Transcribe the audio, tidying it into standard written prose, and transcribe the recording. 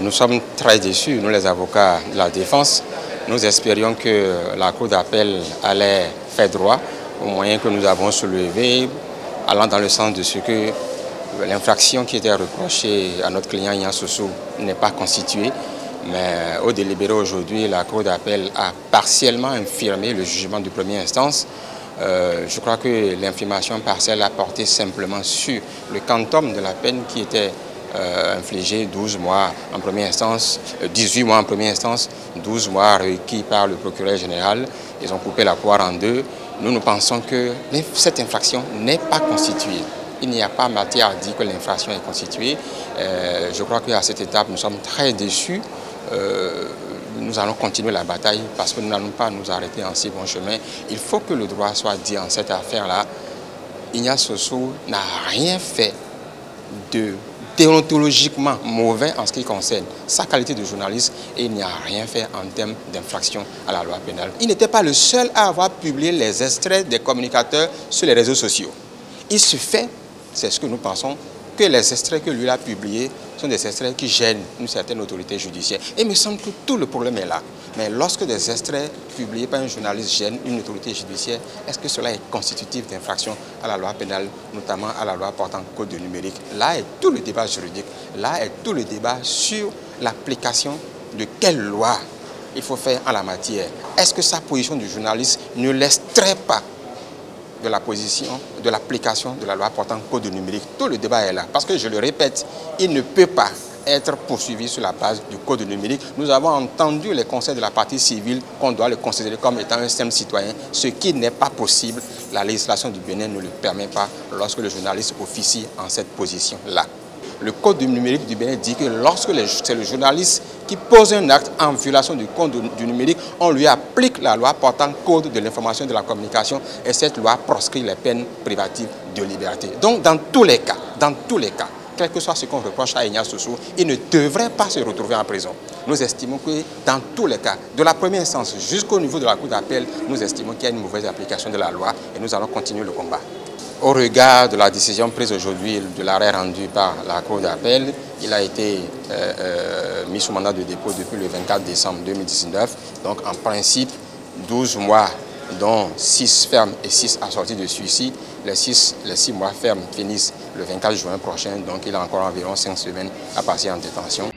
Nous sommes très déçus, nous les avocats de la défense. Nous espérions que la Cour d'appel allait faire droit aux moyens que nous avons soulevés, allant dans le sens de ce que l'infraction qui était reprochée à notre client Ignace Sossou n'est pas constituée. Mais au délibéré aujourd'hui, la Cour d'appel a partiellement infirmé le jugement de première instance. Je crois que l'infirmation partielle a porté simplement sur le quantum de la peine qui était infligé 12 mois en première instance, 18 mois en première instance, 12 mois requis par le procureur général. Ils ont coupé la poire en deux. Nous pensons que cette infraction n'est pas constituée. Il n'y a pas matière à dire que l'infraction est constituée. Je crois qu'à cette étape, nous sommes très déçus. Nous allons continuer la bataille parce que nous n'allons pas nous arrêter en si bon chemin. Il faut que le droit soit dit en cette affaire-là. Ignace Sossou n'a rien fait de déontologiquement mauvais en ce qui concerne sa qualité de journaliste et il n'y a rien fait en termes d'infraction à la loi pénale. Il n'était pas le seul à avoir publié les extraits des communicateurs sur les réseaux sociaux. Il se fait, c'est ce que nous pensons, que les extraits que lui a publiés sont des extraits qui gênent une certaine autorité judiciaire. Et il me semble que tout le problème est là. Mais lorsque des extraits publiés par un journaliste gênent une autorité judiciaire, est-ce que cela est constitutif d'infraction à la loi pénale, notamment à la loi portant code du numérique? Là est tout le débat juridique. Là est tout le débat sur l'application de quelle loi il faut faire en la matière. Est-ce que sa position du journaliste ne l'extrait pas de la position, de l'application de la loi portant code numérique? Tout le débat est là. Parce que, je le répète, il ne peut pas être poursuivi sur la base du code numérique. Nous avons entendu les conseils de la partie civile qu'on doit le considérer comme étant un système citoyen, ce qui n'est pas possible. La législation du Bénin ne le permet pas lorsque le journaliste officie en cette position-là. Le code du numérique du Bénin dit que lorsque c'est le journaliste qui pose un acte en violation du code du numérique, on lui applique la loi portant code de l'information et de la communication et cette loi proscrit les peines privatives de liberté. Donc dans tous les cas, quel que soit ce qu'on reproche à Ignace Sossou, il ne devrait pas se retrouver en prison. Nous estimons que dans tous les cas, de la première instance jusqu'au niveau de la Cour d'appel, nous estimons qu'il y a une mauvaise application de la loi et nous allons continuer le combat. Au regard de la décision prise aujourd'hui, de l'arrêt rendu par la Cour d'appel, il a été mis sous mandat de dépôt depuis le 24 décembre 2019. Donc en principe, 12 mois, dont 6 fermes et 6 assortis de suicide. Les 6 mois fermes finissent le 24 juin prochain, donc il a encore environ 5 semaines à passer en détention.